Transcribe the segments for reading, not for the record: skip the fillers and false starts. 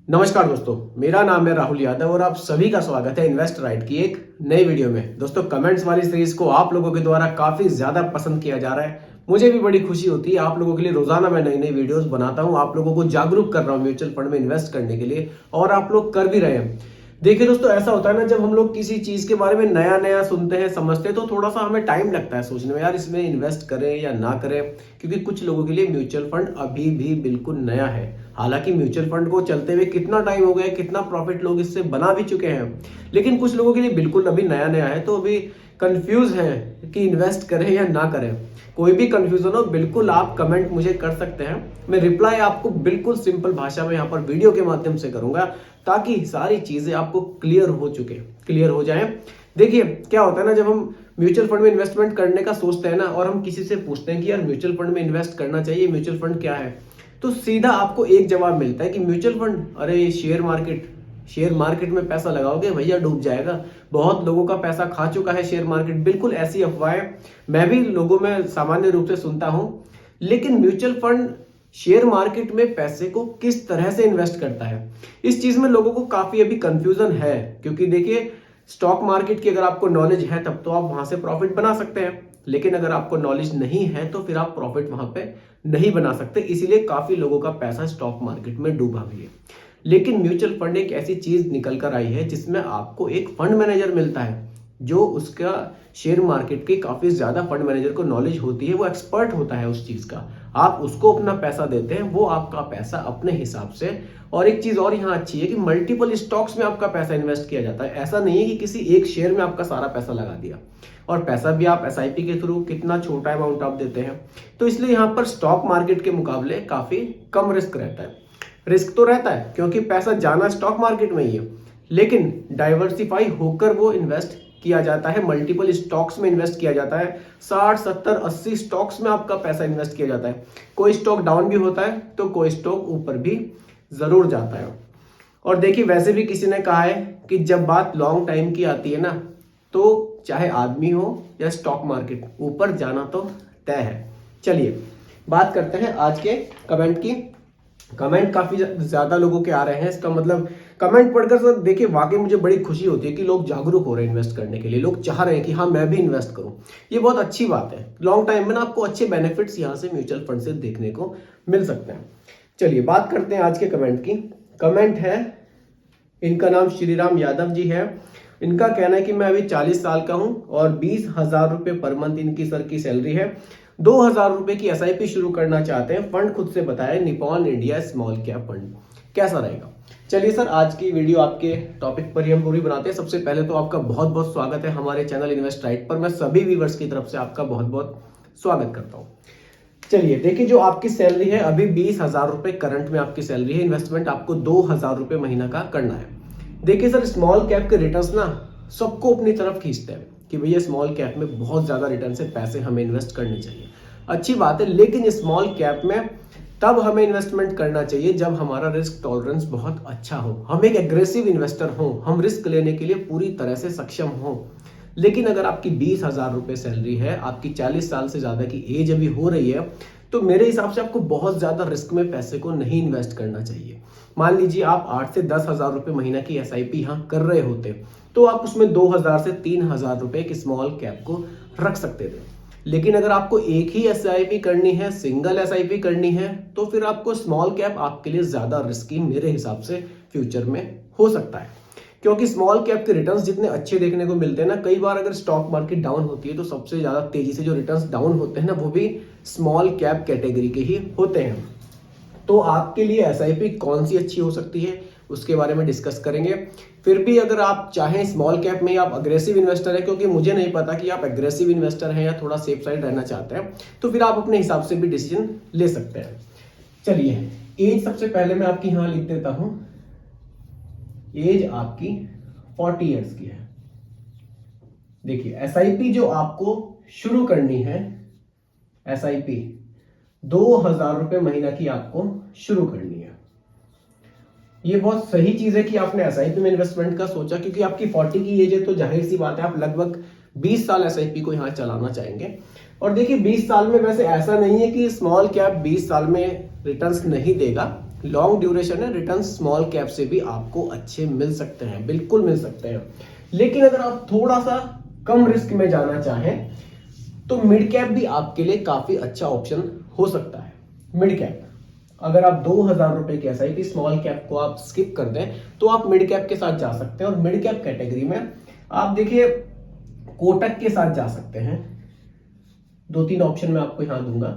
नमस्कार दोस्तों, मेरा नाम है राहुल यादव और आप सभी का स्वागत है इन्वेस्ट राइट की एक नई वीडियो में। दोस्तों, कमेंट्स वाली सीरीज को आप लोगों के द्वारा काफी ज्यादा पसंद किया जा रहा है। मुझे भी बड़ी खुशी होती है। आप लोगों के लिए रोजाना मैं नई नई वीडियोस बनाता हूं, आप लोगों को जागरूक कर रहा हूं म्यूचुअल फंड में इन्वेस्ट करने के लिए, और आप लोग कर भी रहे हैं। देखिए दोस्तों, ऐसा होता है ना, जब हम लोग किसी चीज के बारे में नया नया सुनते हैं, समझते हैं, तो थोड़ा सा हमें टाइम लगता है सोचने में, यार इसमें इन्वेस्ट करें या ना करें। क्योंकि कुछ लोगों के लिए म्यूचुअल फंड अभी भी बिल्कुल नया है। हालांकि म्यूचुअल फंड को चलते हुए कितना टाइम हो गया, कितना प्रॉफिट लोग इससे बना भी चुके हैं, लेकिन कुछ लोगों के लिए बिल्कुल अभी नया नया है, तो अभी कंफ्यूज है कि इन्वेस्ट करें या ना करें। कोई भी कंफ्यूजन हो, बिल्कुल आप कमेंट मुझे कर सकते हैं। मैं रिप्लाई आपको बिल्कुल सिंपल भाषा में यहाँ पर वीडियो के माध्यम से करूंगा, ताकि सारी चीजें आपको क्लियर हो जाए। देखिए क्या होता है ना, जब हम म्यूचुअल फंड में इन्वेस्टमेंट करने का सोचते हैं ना, और हम किसी से पूछते हैं कि यार म्यूचुअल फंड में इन्वेस्ट करना चाहिए, म्यूचुअल फंड क्या है, तो सीधा आपको एक जवाब मिलता है कि म्यूचुअल फंड, अरे शेयर मार्केट में पैसा लगाओगे भैया डूब जाएगा। बहुत लोगों का पैसा खा चुका है शेयर मार्केट। बिल्कुल ऐसी अफवाहें मैं भी लोगों में सामान्य रूप से सुनता हूं। लेकिन म्यूचुअल फंड शेयर मार्केट में पैसे को किस तरह से इन्वेस्ट करता है, इस चीज में लोगों को काफी अभी कंफ्यूजन है। क्योंकि देखिए, स्टॉक मार्केट की अगर आपको नॉलेज है तब तो आप वहां से प्रॉफिट बना सकते हैं, लेकिन अगर आपको नॉलेज नहीं है तो फिर आप प्रॉफिट वहां पे नहीं बना सकते। इसीलिए काफी लोगों का पैसा स्टॉक मार्केट में डूबा भी है। लेकिन म्यूचुअल फंड एक ऐसी चीज निकल कर आई है जिसमें आपको एक फंड मैनेजर मिलता है, जो उसका शेयर मार्केट के काफी ज्यादा फंड मैनेजर को नॉलेज होती है, वो एक्सपर्ट होता है उस चीज का। आप उसको अपना पैसा देते हैं, वो आपका पैसा अपने हिसाब से। और एक चीज और यहाँ अच्छी है कि मल्टीपल स्टॉक्स में आपका पैसा इन्वेस्ट किया जाता है। ऐसा नहीं है कि किसी एक शेयर में आपका सारा पैसा लगा दिया, और पैसा भी आप एसआईपी के थ्रू कितना छोटा अमाउंट आप देते हैं। तो इसलिए यहाँ पर स्टॉक मार्केट के मुकाबले काफी कम रिस्क रहता है। रिस्क तो रहता है क्योंकि पैसा जाना स्टॉक मार्केट में ही है, लेकिन डाइवर्सिफाई होकर वो इन्वेस्ट किया जाता है, मल्टीपल स्टॉक्स में इन्वेस्ट किया जाता है। 60 70 80 स्टॉक्स में आपका पैसा इन्वेस्ट किया जाता है। कोई स्टॉक डाउन भी होता है तो कोई स्टॉक ऊपर भी जरूर जाता है। और देखिए, वैसे भी किसी ने कहा है कि जब बात लॉन्ग टाइम की आती है ना, तो चाहे आदमी हो या स्टॉक मार्केट, ऊपर जाना तो तय है। चलिए बात करते हैं आज के कमेंट की। कमेंट काफी ज्यादा लोगों के आ रहे हैं। इसका मतलब कमेंट पढ़कर सर देखिए, वाकई मुझे बड़ी खुशी होती है कि लोग जागरूक हो रहे हैं इन्वेस्ट करने के लिए। लोग चाह रहे हैं कि हाँ मैं भी इन्वेस्ट करूं। ये बहुत अच्छी बात है। लॉन्ग टाइम में ना आपको अच्छे बेनिफिट्स यहाँ से म्यूचुअल फंड से देखने को मिल सकते हैं। चलिए बात करते हैं आज के कमेंट की। कमेंट है, इनका नाम श्रीराम यादव जी है। इनका कहना है कि मैं अभी 40 साल का हूं और 20,000 रुपए पर मंथ इनकी सर की सैलरी है। 2,000 रुपए की एसआईपी शुरू करना चाहते हैं। फंड खुद से बताया, Nippon India small cap fund, कैसा रहेगा? चलिए सर, आज की वीडियो आपके टॉपिक पर ही हम पूरी बनाते हैं। सबसे पहले तो आपका बहुत बहुत स्वागत है हमारे चैनल इन्वेस्ट राइट पर। मैं सभी व्यूअर्स की तरफ से आपका बहुत बहुत स्वागत करता हूँ। चलिए देखिए, जो आपकी सैलरी है अभी 20,000 रुपए करंट में आपकी सैलरी है। इन्वेस्टमेंट आपको 2,000 रुपए महीना का करना है। देखिए सर, स्मॉल कैप के रिटर्न्स ना सबको अपनी तरफ खींचते हैं कि भैया स्मॉल कैप में बहुत ज्यादा रिटर्न से पैसे हमें इन्वेस्ट करने चाहिए। अच्छी बात है, लेकिन स्मॉल कैप में तब हमें इन्वेस्टमेंट करना चाहिए जब हमारा रिस्क टॉलरेंस बहुत अच्छा हो, हम एक एग्रेसिव इन्वेस्टर हो, हम रिस्क लेने के लिए पूरी तरह से सक्षम हो। लेकिन अगर आपकी 20,000 रुपए सैलरी है, आपकी 40 साल से ज्यादा की एज अभी हो रही है, तो मेरे हिसाब से आपको बहुत ज्यादा रिस्क में पैसे को नहीं इन्वेस्ट करना चाहिए। मान लीजिए आप 8 से 10,000 रुपए महीना की एसआईपी यहाँ कर रहे होते, तो आप उसमें 2,000 से 3,000 रुपए की स्मॉल कैप को रख सकते थे। लेकिन अगर आपको एक ही एसआईपी करनी है, सिंगल एसआईपी करनी है, तो फिर आपको स्मॉल कैप आपके लिए ज्यादा रिस्की मेरे हिसाब से फ्यूचर में हो सकता है। क्योंकि स्मॉल कैप के रिटर्न्स जितने अच्छे देखने को मिलते हैं ना, कई बार अगर स्टॉक मार्केट डाउन होती है तो सबसे ज्यादा तेजी से जो रिटर्न्स डाउन होते हैं ना, वो भी स्मॉल कैप कैटेगरी के ही होते हैं। तो आपके लिए एसआईपी कौन सी अच्छी हो सकती है, उसके बारे में डिस्कस करेंगे। फिर भी अगर आप चाहें स्मॉल कैप में, आप अग्रेसिव इन्वेस्टर है, क्योंकि मुझे नहीं पता कि आप एग्रेसिव इन्वेस्टर हैं या थोड़ा सेफ साइड रहना चाहते हैं, तो फिर आप अपने हिसाब से भी डिसीजन ले सकते हैं। चलिए, एज सबसे पहले मैं आपकी यहां लिख देता हूं। एज आपकी 40 ईयर्स की है। देखिए, एसआईपी जो आपको शुरू करनी है, एसआईपी 2,000 रुपए महीना की आपको शुरू करनी है। ये बहुत सही चीज है कि आपने एसआईपी में इन्वेस्टमेंट का सोचा, क्योंकि आपकी 40 की एज है, तो जाहिर सी बात है आप लगभग 20 साल एसआईपी को यहां चलाना चाहेंगे। और देखिए, 20 साल में वैसे ऐसा नहीं है कि स्मॉल कैप 20 साल में रिटर्न्स नहीं देगा। लॉन्ग ड्यूरेशन है, रिटर्न स्मॉल कैप से भी आपको अच्छे मिल सकते हैं, बिल्कुल मिल सकते हैं। लेकिन अगर आप थोड़ा सा कम रिस्क में जाना चाहें तो मिड कैप भी आपके लिए काफी अच्छा ऑप्शन हो सकता है। मिड कैप अगर आप 2000 रुपए की एसआईपी स्मॉल कैप को आप स्किप कर दें तो आप मिड कैप के साथ जा सकते हैं। और मिड कैप कैटेगरी में आप देखिए कोटक के साथ जा सकते हैं, 2-3 ऑप्शन मैं आपको यहां दूंगा।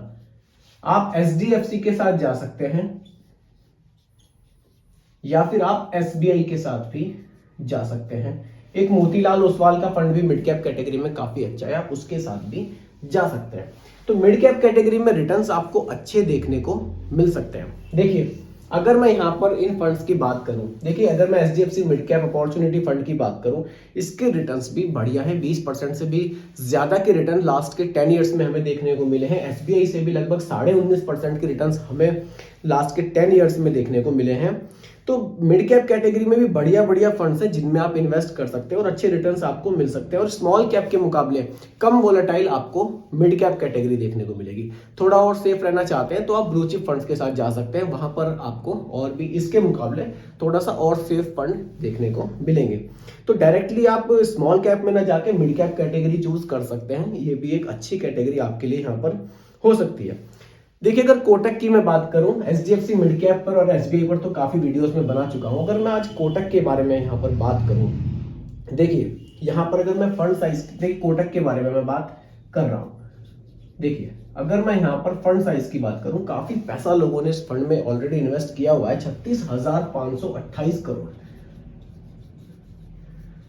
आप एचडीएफसी के साथ जा सकते हैं या फिर आप एसबीआई के साथ भी जा सकते हैं। एक मोतीलाल ओसवाल का फंड भी मिड कैप कैटेगरी में काफी अच्छा है, आप उसके साथ भी जा सकते हैं। तो मिड कैप कैटेगरी में रिटर्न्स आपको अच्छे देखने को मिल सकते हैं। देखिए अगर मैं यहां पर इन फंड्स की बात करूं, देखिए अगर मैं HDFC mid cap opportunity fund की बात करूं, इसके रिटर्न्स भी बढ़िया है, 20% से भी ज्यादा के रिटर्न लास्ट के 10 ईयर्स में हमें देखने को मिले हैं। एसबीआई से भी लगभग 19.5% के रिटर्न्स हमें लास्ट के 10 ईयर्स में देखने को मिले हैं। तो मिड कैप कैटेगरी में भी बढ़िया बढ़िया फंड्स हैं जिनमें आप इन्वेस्ट कर सकते हैं और अच्छे रिटर्न्स आपको मिल सकते हैं। और स्मॉल कैप के मुकाबले कम वोलेटाइल आपको मिड कैप कैटेगरी देखने को मिलेगी। थोड़ा और सेफ रहना चाहते हैं तो आप ब्लू चिप फंड्स के साथ जा सकते हैं, वहां पर आपको और भी इसके मुकाबले थोड़ा सा और सेफ फंड देखने को मिलेंगे। तो डायरेक्टली आप स्मॉल कैप में ना जाके मिड कैप कैटेगरी चूज कर सकते हैं, ये भी एक अच्छी कैटेगरी आपके लिए यहाँ पर हो सकती है। देखिए अगर कोटक की मैं बात करूं, एचडीएफसी मिड कैप पर और एसबीआई पर तो काफी वीडियोस में बना चुका हूं। अगर मैं आज कोटक के बारे में यहां पर बात करूं, देखिए यहां पर अगर मैं फंड साइज, देखिए कोटक के बारे में मैं बात कर रहा हूं। देखिए अगर मैं यहां पर फंड साइज की बात करूं, काफी पैसा लोगों ने इस फंड में ऑलरेडी इन्वेस्ट किया हुआ है, 36,528 करोड़।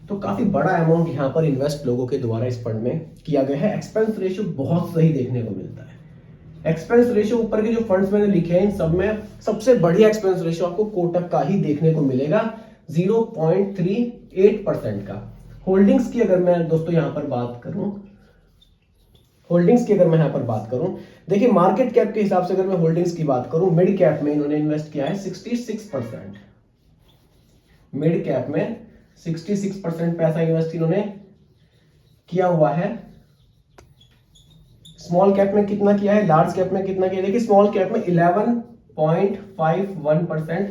तो काफी बड़ा अमाउंट यहां पर इन्वेस्ट लोगों के द्वारा इस फंड में किया गया है। एक्सपेंस रेशियो बहुत सही देखने को मिलता है। एक्सपेंस रेशियो ऊपर के जो फंड्स मैंने लिखे हैं इन सब में सबसे बढ़िया एक्सपेंस रेशियो आपको कोटक का ही देखने को मिलेगा, 0.38% का। होल्डिंग्स की अगर मैं दोस्तों यहां पर बात करूं, देखिए मार्केट कैप के हिसाब से अगर मैं होल्डिंग्स की बात करूं, मिड कैप में इन्होंने इन्वेस्ट किया है 66%। मिड कैप में 66% पैसा इन्वेस्ट इन्होंने किया हुआ है। स्मॉल कैप में कितना किया है, लार्ज कैप में कितना किया है? देखिए स्मॉल कैप में 11.51%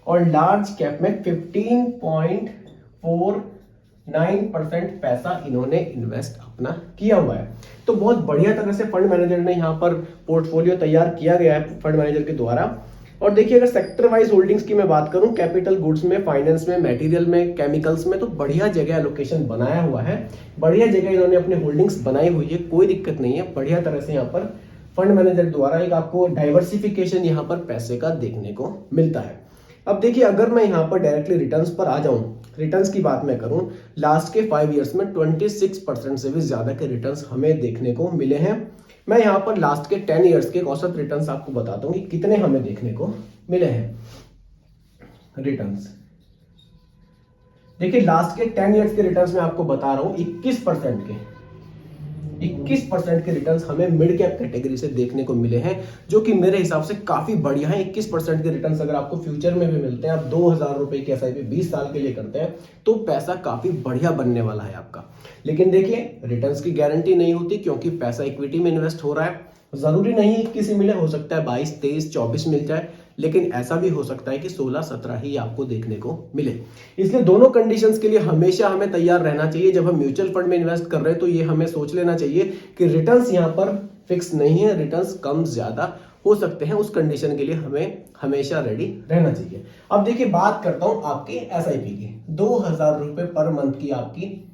और लार्ज कैप में 15.49% पैसा इन्होंने इन्वेस्ट अपना किया हुआ है। तो बहुत बढ़िया तरह से फंड मैनेजर ने यहाँ पर पोर्टफोलियो तैयार किया गया है फंड मैनेजर के द्वारा। और देखिए अगर सेक्टर वाइज होल्डिंग्स की मैं बात करूं, कैपिटल गुड्स में, फाइनेंस में, मटेरियल में, केमिकल्स में, तो बढ़िया जगह एलोकेशन बनाया हुआ है, बढ़िया जगह इन्होंने अपने होल्डिंग्स बनाई हुई है, कोई दिक्कत नहीं है। बढ़िया तरह से यहाँ पर फंड मैनेजर द्वारा एक आपको डाइवर्सिफिकेशन यहाँ पर पैसे का देखने को मिलता है। अब देखिए अगर मैं यहाँ पर डायरेक्टली रिटर्न्स पर आ जाऊं, रिटर्न्स की बात मैं करूं, लास्ट के 5 ईयर्स में 26% से भी ज्यादा के रिटर्न्स हमें देखने को मिले हैं। मैं यहां पर लास्ट के 10 इयर्स के औसत रिटर्न्स आपको बताता हूं कि कितने हमें देखने को मिले हैं रिटर्न्स। देखिए लास्ट के 10 इयर्स के रिटर्न्स मैं आपको बता रहा हूं, 21% के रिटर्न्स हमें मिड कैप कैटेगरी से देखने को मिले हैं, जो कि मेरे हिसाब से काफी बढ़िया है। 21% के रिटर्न्स अगर आपको फ्यूचर में भी मिलते हैं, आप 2000 रुपए की एसआईपी 20 साल के लिए करते हैं तो पैसा काफी बढ़िया बनने वाला है आपका। लेकिन देखिए रिटर्न्स की गारंटी नहीं होती, क्योंकि पैसा इक्विटी में इन्वेस्ट हो रहा है। जरूरी नहीं 21 ही मिले, हो सकता है 22, 23, 24 मिल जाए, लेकिन ऐसा भी हो सकता है कि 16, 17 ही आपको देखने को मिले। इसलिए दोनों कंडीशंस के लिए हमेशा हमें तैयार रहना चाहिए। जब हम म्यूचुअल फंड में इन्वेस्ट कर रहे हैं तो ये हमें सोच लेना चाहिए कि रिटर्न्स यहाँ पर फिक्स नहीं है, रिटर्न्स कम ज्यादा हो सकते हैं। उस कंडीशन के लिए हमें हमेशा रेडी रहना चाहिए। अब देखिए बात करता हूं आपकी एसआईपी की। 2000 रुपए पर मंथ की आपकी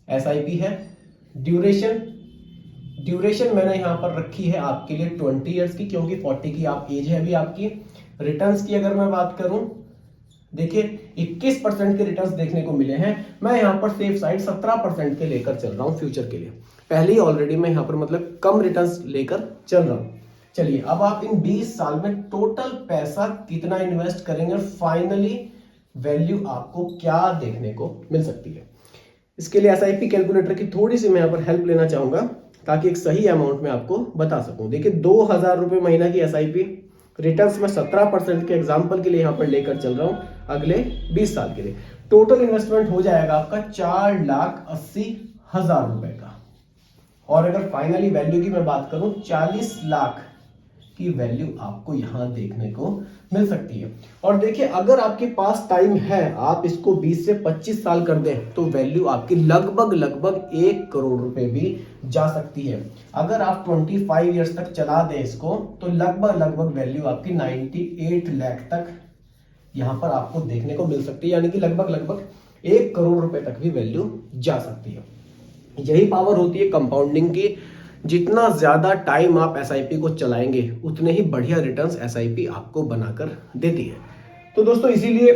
एसआईपी है। ड्यूरेशन मैंने यहां पर रखी है आपके लिए 20 इयर्स की, क्योंकि 40 की आप एज है अभी आपकी। रिटर्न्स की अगर मैं बात करूं, देखिए 21% के रिटर्न्स देखने को मिले हैं। मैं यहां पर सेफ साइड 17% के लेकर चल रहा हूं फ्यूचर के लिए। पहले ही ऑलरेडी मैं यहां पर मतलब कम रिटर्न्स लेकर चल रहा हूं। चलिए अब आप इन 20 साल में टोटल पैसा कितना इन्वेस्ट करेंगे और फाइनली वैल्यू आपको क्या देखने को मिल सकती है। इसके लिए एसआईपी कैलकुलेटर की थोड़ी सी मैं यहां पर हेल्प लेना चाहूंगा, ताकि एक सही अमाउंट में आपको बता सकूं। देखिए 2000 रुपए महीना की एसआईपी, रिटर्न्स में 17% के एग्जाम्पल के लिए यहां पर लेकर चल रहा हूं अगले 20 साल के लिए। टोटल इन्वेस्टमेंट हो जाएगा आपका 4,80,000 रुपए का। और अगर फाइनली वैल्यू की मैं बात करूं, 40 लाख की वैल्यू आपको यहाँ देखने को मिल सकती है। और देखिए अगर आपके पास टाइम है, आप इसको 20 से 25 साल कर दें तो वैल्यू आपकी लगभग 1 करोड़ रुपए भी जा सकती है। अगर आप 25 ईयर्स तक चला दें इसको तो लगभग वैल्यू आपकी 98 लाख तक यहाँ पर आपको देखने को मिल सकती है, यानी कि लगभग 1 करोड़ रुपए तक भी वैल्यू जा सकती है। यही पावर होती है कंपाउंडिंग की। जितना ज्यादा टाइम आप एसआईपी को चलाएंगे उतने ही बढ़िया रिटर्न्स एसआईपी आपको बनाकर देती है। तो दोस्तों इसीलिए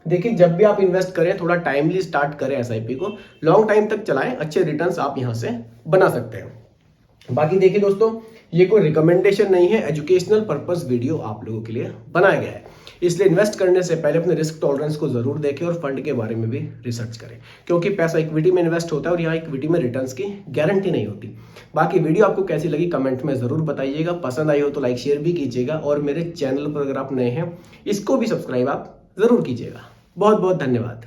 देखिए जब भी आप इन्वेस्ट करें थोड़ा टाइमली स्टार्ट करें एसआईपी को, लॉन्ग टाइम तक चलाएं, अच्छे रिटर्न्स आप यहां से बना सकते हैं। बाकी देखिए दोस्तों ये कोई रिकमेंडेशन नहीं है, एजुकेशनल पर्पस वीडियो आप लोगों के लिए बनाया गया है। इसलिए इन्वेस्ट करने से पहले अपने रिस्क टॉलरेंस को जरूर देखें और फंड के बारे में भी रिसर्च करें, क्योंकि पैसा इक्विटी में इन्वेस्ट होता है और यहाँ इक्विटी में रिटर्न्स की गारंटी नहीं होती। बाकी वीडियो आपको कैसी लगी कमेंट में जरूर बताइएगा, पसंद आई हो तो लाइक शेयर भी कीजिएगा और मेरे चैनल पर अगर आप नए हैं इसको भी सब्सक्राइब आप जरूर कीजिएगा। बहुत बहुत धन्यवाद।